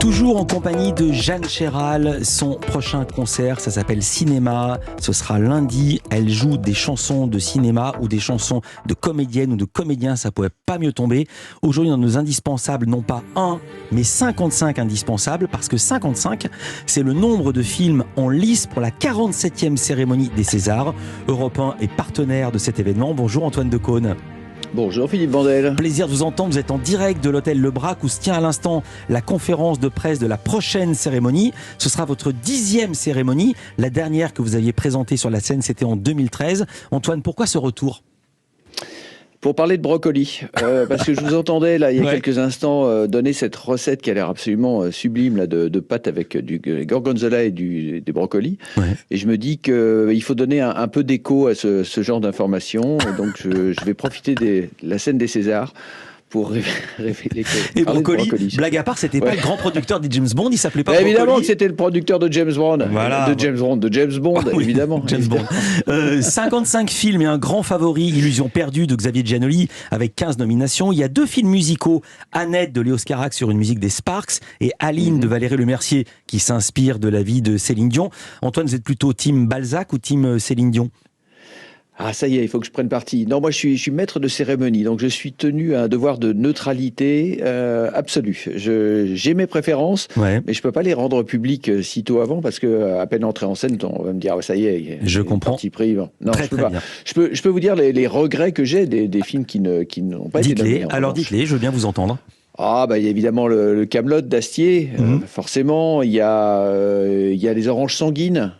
Toujours en compagnie de Jeanne Chéral, son prochain concert, ça s'appelle Cinéma, ce sera lundi, elle joue des chansons de cinéma ou des chansons de comédiennes ou de comédiens, ça pourrait pas mieux tomber. Aujourd'hui dans nos indispensables, non pas 1, mais 55 indispensables, parce que 55, c'est le nombre de films en lice pour la 47e cérémonie des Césars. Europe 1 est partenaire de cet événement. Bonjour Antoine Decaune. Bonjour Philippe Vandel. Plaisir de vous entendre, vous êtes en direct de l'hôtel Le Brac où se tient à l'instant la conférence de presse de la prochaine cérémonie. Ce sera votre 10e cérémonie. La dernière que vous aviez présentée sur la scène, c'était en 2013. Antoine, pourquoi ce retour ? Pour parler de brocoli, parce que je vous entendais là il y a quelques instants donner cette recette qui a l'air absolument sublime là, de pâtes avec du gorgonzola et des brocolis. Ouais. Et je me dis qu'il faut donner un peu d'écho à ce genre d'informations. Donc je vais profiter de la scène des Césars pour révéler que... Et brocoli, blague à part, c'était pas le grand producteur de James Bond, il s'appelait pas Brocoli. Évidemment que c'était le producteur de James Bond. Voilà. De James Bond, oui, évidemment. James Bond. 55 films et un grand favori, Illusion perdue de Xavier Giannoli, avec 15 nominations. Il y a 2 films musicaux, Annette de Léos Carax sur une musique des Sparks et Aline de Valérie Lemercier, qui s'inspire de la vie de Céline Dion. Antoine, vous êtes plutôt team Balzac ou team Céline Dion ? Ah ça y est, il faut que je prenne parti. Non, moi je suis maître de cérémonie, donc je suis tenu à un devoir de neutralité absolue. J'ai mes préférences, mais je peux pas les rendre publiques sitôt avant parce que à peine entré en scène, on va me dire ça y est. Je comprends. Parti pris. Non, très, je peux pas. Je peux vous dire les regrets que j'ai des films qui n'ont pas été nommés. Alors dites-les, je veux bien vous entendre. Ah bah il y a évidemment le Camelot d'Astier, forcément. Il y a les Oranges sanguines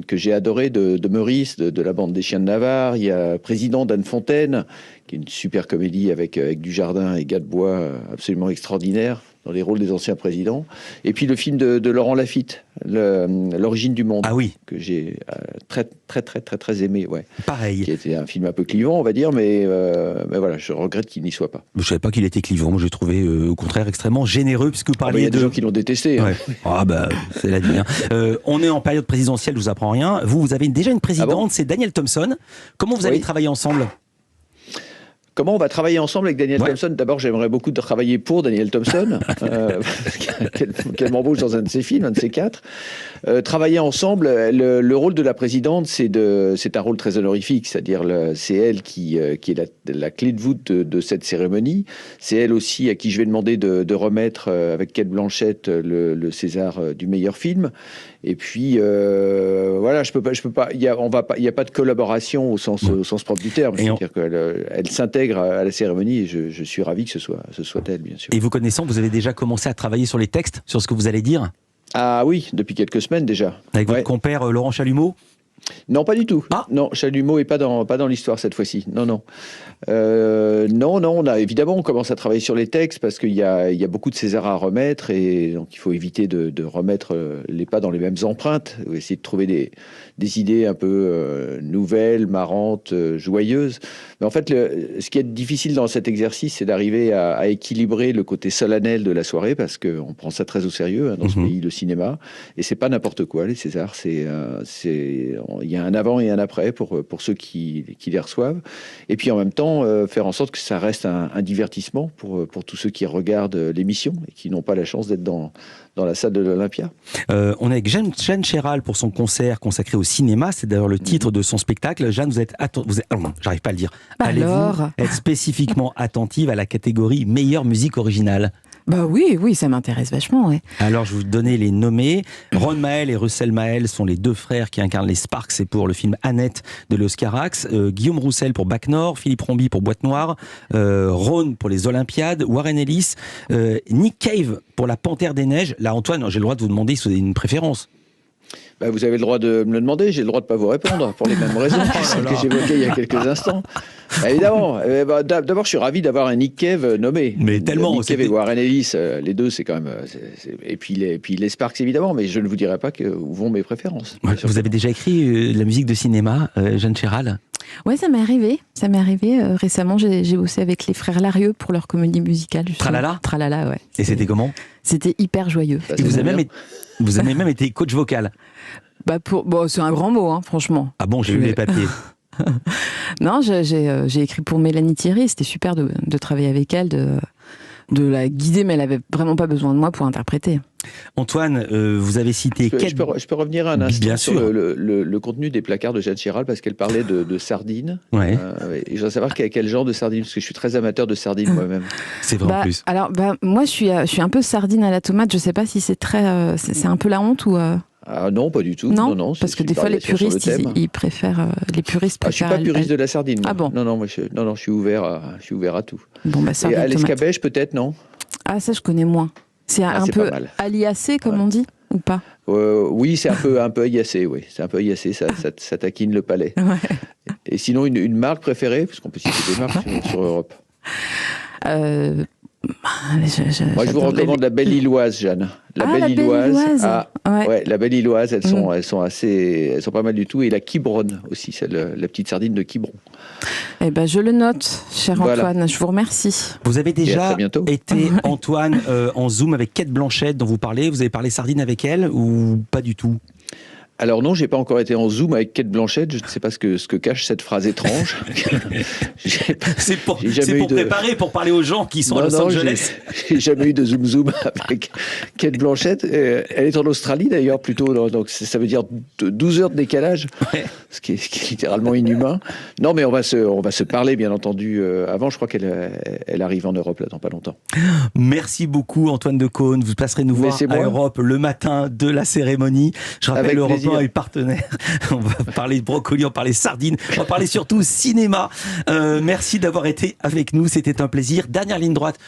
que j'ai adoré de Meurice, de la bande des Chiens de Navarre. Il y a Président d'Anne Fontaine, qui est une super comédie avec Dujardin et Gadebois, absolument extraordinaire dans les rôles des anciens présidents. Et puis le film de Laurent Lafitte, L'origine du monde, que j'ai très aimé. Ouais. Pareil. Qui était un film un peu clivant, on va dire, mais voilà, je regrette qu'il n'y soit pas. Je ne savais pas qu'il était clivant, moi j'ai trouvé au contraire extrêmement généreux, puisque vous parliez il y a des gens qui l'ont détesté. Ouais. Ah bah, c'est la vie. On est en période présidentielle, je vous apprends rien. Vous avez déjà une présidente, c'est Danielle Thompson. Comment vous allez travailler ensemble ? Comment on va travailler ensemble avec Danielle Thompson ? D'abord, j'aimerais beaucoup travailler pour Danielle Thompson, qu'elle m'embauche dans un de ses films, un de ses 4. Travailler ensemble, le rôle de la présidente, c'est un rôle très honorifique, c'est-à-dire c'est elle qui est la clé de voûte de cette cérémonie. C'est elle aussi à qui je vais demander de remettre avec Cate Blanchett le César du meilleur film. Et puis voilà, je peux pas. Il y a pas de collaboration au sens propre du terme. C'est-à-dire qu'elle s'intègre à la cérémonie et je suis ravi que ce soit elle, bien sûr. Et vous connaissant, vous avez déjà commencé à travailler sur les textes, sur ce que vous allez dire ? Ah oui, depuis quelques semaines déjà. Avec votre compère Laurent Chalumeau ? Non, pas du tout. Ah. Non, Chalumeau est pas dans l'histoire cette fois-ci. Non. On commence à travailler sur les textes parce qu'il y a beaucoup de Césars à remettre et donc il faut éviter de remettre les pas dans les mêmes empreintes, ou essayer de trouver des idées un peu nouvelles, marrantes, joyeuses. Mais en fait, ce qui est difficile dans cet exercice, c'est d'arriver à équilibrer le côté solennel de la soirée parce qu'on prend ça très au sérieux dans ce pays, le cinéma, et c'est pas n'importe quoi les Césars. Il y a un avant et un après pour ceux qui les reçoivent. Et puis en même temps, faire en sorte que ça reste un divertissement pour tous ceux qui regardent l'émission et qui n'ont pas la chance d'être dans la salle de l'Olympia. On est avec Jeanne Chéral pour son concert consacré au cinéma. C'est d'ailleurs le titre de son spectacle. Jeanne, j'arrive pas à le dire. Allez-vous être spécifiquement attentive à la catégorie meilleure musique originale ? Bah oui, ça m'intéresse vachement. Ouais. Alors, je vais vous donner les nommés. Ron Mael et Russell Mael sont les 2 frères qui incarnent les Sparks. C'est pour le film Annette de Léos Carax. Guillaume Roussel pour Bac Nord, Philippe Rombi pour Boîte Noire, Ron pour les Olympiades, Warren Ellis, Nick Cave pour La Panthère des Neiges. Là, Antoine, j'ai le droit de vous demander si vous avez une préférence. Vous avez le droit de me le demander, j'ai le droit de ne pas vous répondre, pour les mêmes raisons que j'évoquais il y a quelques instants. Évidemment, d'abord je suis ravi d'avoir un Nick Cave nommé. Mais tellement. Nick Cave et Warren Ellis, les 2 c'est quand même... Et puis les Sparks évidemment, mais je ne vous dirai pas où vont mes préférences. Vous avez déjà écrit de la musique de cinéma, Jeanne Chéral ? Oui, ça m'est arrivé. Récemment, j'ai bossé avec les frères Larieux pour leur comédie musicale. Tralala ? Tralala, ouais. Et c'était comment ? C'était hyper joyeux. Et vous avez même été coach vocal ? C'est un grand mot, franchement. Ah bon, j'ai lu les papiers. Non, j'ai écrit pour Mélanie Thierry. C'était super de travailler avec elle, de la guider, mais elle avait vraiment pas besoin de moi pour interpréter. Antoine, vous avez cité... Je peux revenir un instant Bien sur sûr. le contenu des placards de Jeanne Chéral, parce qu'elle parlait de sardines. Ouais. Et je voudrais savoir quel genre de sardines, parce que je suis très amateur de sardines moi-même. C'est vrai en plus. Alors, moi, je suis un peu sardine à la tomate. Je sais pas si c'est très... c'est un peu la honte ou... Ah non, pas du tout. Non, parce que des fois, les puristes, ils préfèrent... les puristes je suis préfèrent... pas puriste de la sardine. Moi. Ah bon? Non, je suis ouvert à tout. Bon, Et sardine à tomate. l'escabèche, peut-être, non? Ah, ça, je connais moins. C'est un c'est peu pas mal. aliacé, comme on dit, ou pas? Oui, c'est un peu agacé, oui. C'est un peu agacé, ça taquine le palais. Ouais. Et sinon, une marque préférée, parce qu'on peut citer des marques sur Europe. Moi, je vous recommande la Belle Illoise, Jeanne. La Belle Illoise. Ouais. La Belle Illoise, elles sont pas mal du tout. Et la Quiberonne aussi, c'est la petite sardine de Quiberon. Eh ben, je le note, cher Voilà. Antoine. Je vous remercie. Vous avez Et à déjà très bientôt. été, Antoine, en Zoom avec Kate Blanchett, dont vous parlez. Vous avez parlé sardines avec elle ou pas du tout? Alors non, j'ai pas encore été en Zoom avec Kate Blanchett. Je ne sais pas ce que cache cette phrase étrange. C'est pour jamais eu préparer, pour parler aux gens qui sont à Los Angeles. J'ai jamais eu de Zoom avec Kate Blanchett. Elle est en Australie d'ailleurs plutôt, donc ça veut dire 12 heures de décalage, Ouais. ce qui est littéralement inhumain. Non, mais on va se parler bien entendu avant. Je crois qu'elle arrive en Europe là dans pas longtemps. Merci beaucoup Antoine Decaune. Vous passerez nous voir c'est à moi. Europe le matin de la cérémonie. Je rappelle, Avec Europe plaisir. 1 est partenaire. On va parler de brocoli, on va parler sardines, on va parler surtout cinéma. Merci d'avoir été avec nous, c'était un plaisir. Dernière ligne droite